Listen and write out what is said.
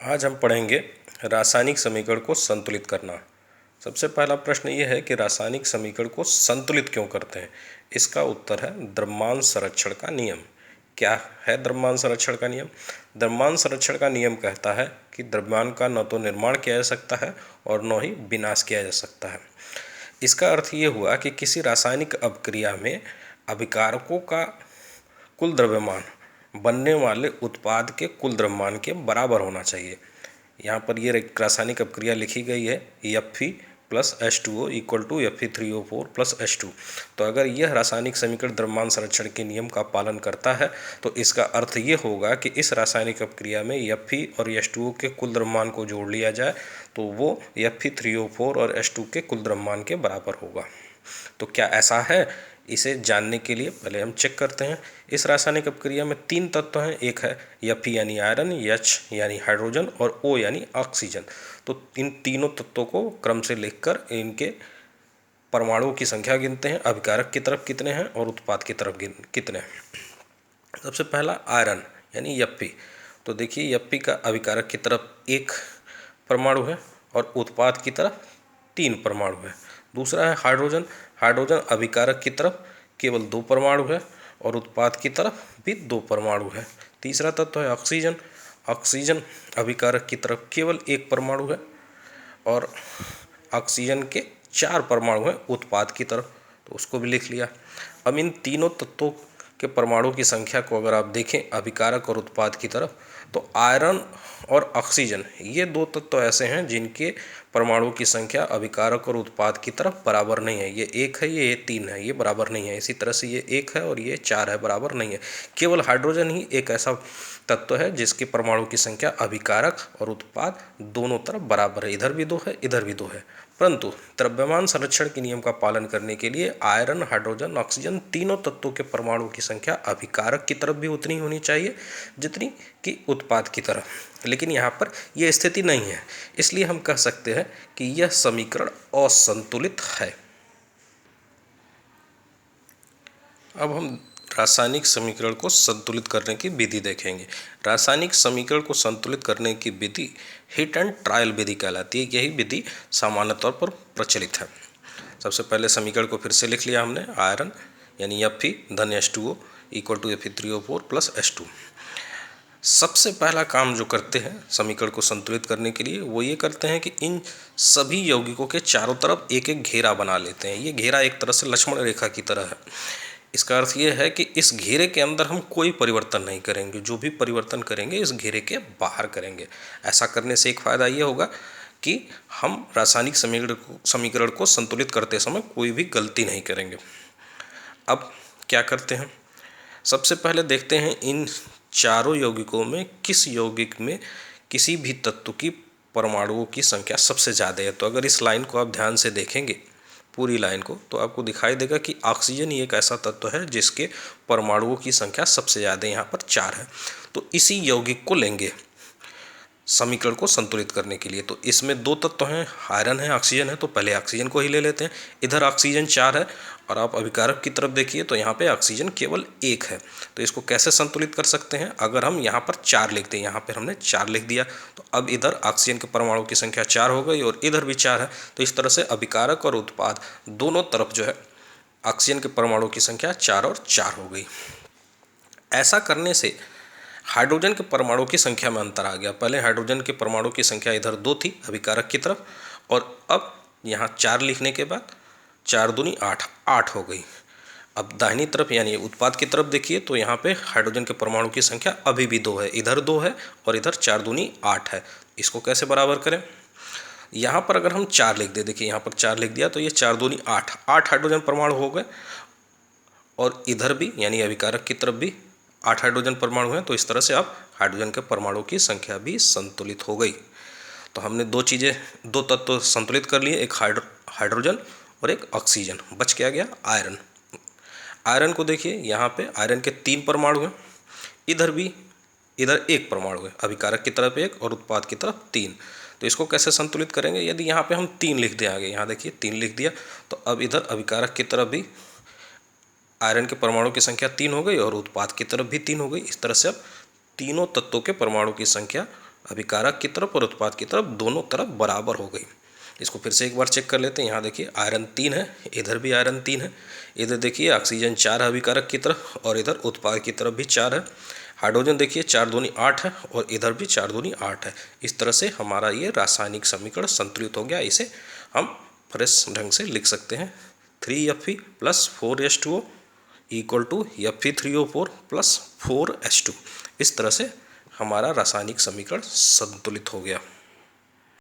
आज हम पढ़ेंगे रासायनिक समीकरण को संतुलित करना। सबसे पहला प्रश्न ये है कि रासायनिक समीकरण को संतुलित क्यों करते हैं। इसका उत्तर है द्रव्यमान संरक्षण का नियम। क्या है द्रव्यमान संरक्षण का नियम? द्रव्यमान संरक्षण का नियम कहता है कि द्रव्यमान का न तो निर्माण किया जा सकता है और न ही विनाश किया जा सकता है। इसका अर्थ ये हुआ कि किसी रासायनिक अपक्रिया में अभिकारकों का कुल द्रव्यमान बनने वाले उत्पाद के कुल द्रव्यमान के बराबर होना चाहिए। यहाँ पर ये रासायनिक अपक्रिया लिखी गई है Fe plus H2O equal to Fe3O4 plus H2। तो अगर यह रासायनिक समीकरण द्रव्यमान संरक्षण के नियम का पालन करता है तो इसका अर्थ ये होगा कि इस रासायनिक अपक्रिया में Fe और H2O के कुल द्रव्यमान को जोड़ लिया जाए तो वो Fe3O4 और H2 के कुल द्रव्यमान के बराबर होगा। तो क्या ऐसा है? इसे जानने के लिए पहले हम चेक करते हैं। इस रासायनिक अपक्रिया में 3 तत्व हैं। एक है Fe यानी आयरन, H यानी हाइड्रोजन और O यानी ऑक्सीजन। तो इन तीनों तत्वों को क्रम से लिखकर इनके परमाणुओं की संख्या गिनते हैं, अभिकारक की तरफ कितने हैं और उत्पाद की तरफ कितने हैं। सबसे पहला आयरन यानी Fe। तो देखिए Fe का अभिकारक की तरफ 1 परमाणु है और उत्पाद की तरफ 3 परमाणु है। दूसरा है हाइड्रोजन। हाइड्रोजन अभिकारक की तरफ केवल 2 परमाणु है और उत्पाद की तरफ भी 2 परमाणु है। तीसरा तत्व है ऑक्सीजन। ऑक्सीजन अभिकारक की तरफ केवल 1 परमाणु है और ऑक्सीजन के 4 परमाणु हैं उत्पाद की तरफ, तो उसको भी लिख लिया। अब इन तीनों तत्वों के परमाणु की संख्या को अगर आप देखें अभिकारक और उत्पाद की तरफ, तो आयरन और ऑक्सीजन ये 2 तत्व ऐसे हैं जिनके परमाणु की संख्या अभिकारक और उत्पाद की तरफ बराबर नहीं है। ये 1 है, ये 3 है, ये बराबर नहीं है। इसी तरह से ये 1 है और ये 4 है, बराबर नहीं है। केवल हाइड्रोजन ही एक ऐसा तत्व है जिसके परमाणु की संख्या अभिकारक और उत्पाद दोनों तरफ बराबर है। इधर भी 2 है, इधर भी 2 है। परंतु द्रव्यमान संरक्षण के नियम का पालन करने के लिए आयरन, हाइड्रोजन, ऑक्सीजन तीनों तत्वों के परमाणु की संख्या अभिकारक की तरफ भी उतनी होनी चाहिए जितनी कि उत्पाद की तरफ। लेकिन यहाँ पर यह स्थिति नहीं है, इसलिए हम कह सकते हैं कि यह समीकरण असंतुलित है। अब हम रासायनिक समीकरण को संतुलित करने की विधि देखेंगे। रासायनिक समीकरण को संतुलित करने की विधि हिट एंड ट्रायल विधि कहलाती है। यही विधि सामान्य तौर पर प्रचलित है। सबसे पहले समीकरण को फिर से लिख लिया हमने। आयरन यानी Fe धन H2O equal to Fe3O4 plus H2। सबसे पहला काम जो करते हैं समीकरण को संतुलित करने के लिए वो ये करते हैं कि इन सभी यौगिकों के चारों तरफ एक एक घेरा बना लेते हैं। ये घेरा एक तरह से लक्ष्मण रेखा की तरह है। इसका अर्थ ये है कि इस घेरे के अंदर हम कोई परिवर्तन नहीं करेंगे, जो भी परिवर्तन करेंगे इस घेरे के बाहर करेंगे। ऐसा करने से एक फ़ायदा ये होगा कि हम रासायनिक समीकरण को संतुलित करते समय कोई भी गलती नहीं करेंगे। अब क्या करते हैं, सबसे पहले देखते हैं इन चारों यौगिकों में किस यौगिक में किसी भी तत्व की परमाणुओं की संख्या सबसे ज़्यादा है। तो अगर इस लाइन को आप ध्यान से देखेंगे, पूरी लाइन को, तो आपको दिखाई देगा कि ऑक्सीजन ही एक ऐसा तत्व है जिसके परमाणुओं की संख्या सबसे ज़्यादा यहाँ पर 4 है। तो इसी यौगिक को लेंगे समीकरण को संतुलित करने के लिए। तो इसमें 2 तत्व हैं, आयरन है, ऑक्सीजन है, तो पहले ऑक्सीजन को ही ले लेते हैं। इधर ऑक्सीजन 4 है और आप अभिकारक की तरफ देखिए तो यहाँ पे ऑक्सीजन केवल 1 है। तो इसको कैसे संतुलित कर सकते हैं? अगर हम यहाँ पर 4 लिख दें, यहाँ पर हमने 4 लिख दिया, तो अब इधर ऑक्सीजन के परमाणु की संख्या 4 हो गई और इधर भी 4 है। तो इस तरह से अभिकारक और उत्पाद दोनों तरफ जो है ऑक्सीजन के परमाणु की संख्या 4 और 4 हो गई। ऐसा करने से हाइड्रोजन के परमाणु की संख्या में अंतर आ गया। पहले हाइड्रोजन के परमाणु की संख्या इधर 2 थी अभिकारक की तरफ, और अब यहाँ 4 लिखने के बाद 4 दूनी 8 हो गई। अब दाहिनी तरफ यानी उत्पाद की तरफ देखिए तो यहाँ पे हाइड्रोजन के परमाणु की संख्या अभी भी 2 है, इधर 2 है और इधर 4 दूनी 8 है। इसको कैसे बराबर करें? यहाँ पर अगर हम 4 लिख दें, देखिए यहाँ पर 4 लिख दिया तो ये 4 दूनी 8 हाइड्रोजन परमाणु हो गए, और इधर भी यानी अभिकारक की तरफ भी 8 हाइड्रोजन परमाणु हैं। तो इस तरह से अब हाइड्रोजन के परमाणु की संख्या भी संतुलित हो गई। तो हमने 2 तत्व संतुलित कर लिए, एक हाइड्रोजन और एक ऑक्सीजन। बच क्या गया? आयरन। आयरन को देखिए, यहाँ पे आयरन के 3 परमाणु हैं, इधर 1 परमाणु है, अभिकारक की तरफ 1 और उत्पाद की तरफ 3। तो इसको कैसे संतुलित करेंगे? यदि यहाँ पे हम 3 लिख दें आगे, यहाँ देखिए 3 लिख दिया, तो अब इधर अभिकारक की तरफ भी आयरन के परमाणु की संख्या 3 हो गई और उत्पाद की तरफ भी 3 हो गई। इस तरह से अब तीनों तत्वों के परमाणु की संख्या अभिकारक की तरफ और उत्पाद की तरफ दोनों तरफ बराबर हो गई। इसको फिर से एक बार चेक कर लेते हैं। यहाँ देखिए आयरन 3 है, इधर भी आयरन 3 है, इधर देखिए ऑक्सीजन 4 है अभिकारक की तरफ और इधर उत्पाद की तरफ भी 4 है। हाइड्रोजन देखिए 4 दूनी 8 है और इधर भी 4 दूनी 8 है। इस तरह से हमारा ये रासायनिक समीकरण संतुलित हो गया। इसे हम फ्रेश ढंग से लिख सकते हैं 3Fe + 4H2O = Fe3O4 + 4H2। इस तरह से हमारा रासायनिक समीकरण संतुलित हो गया।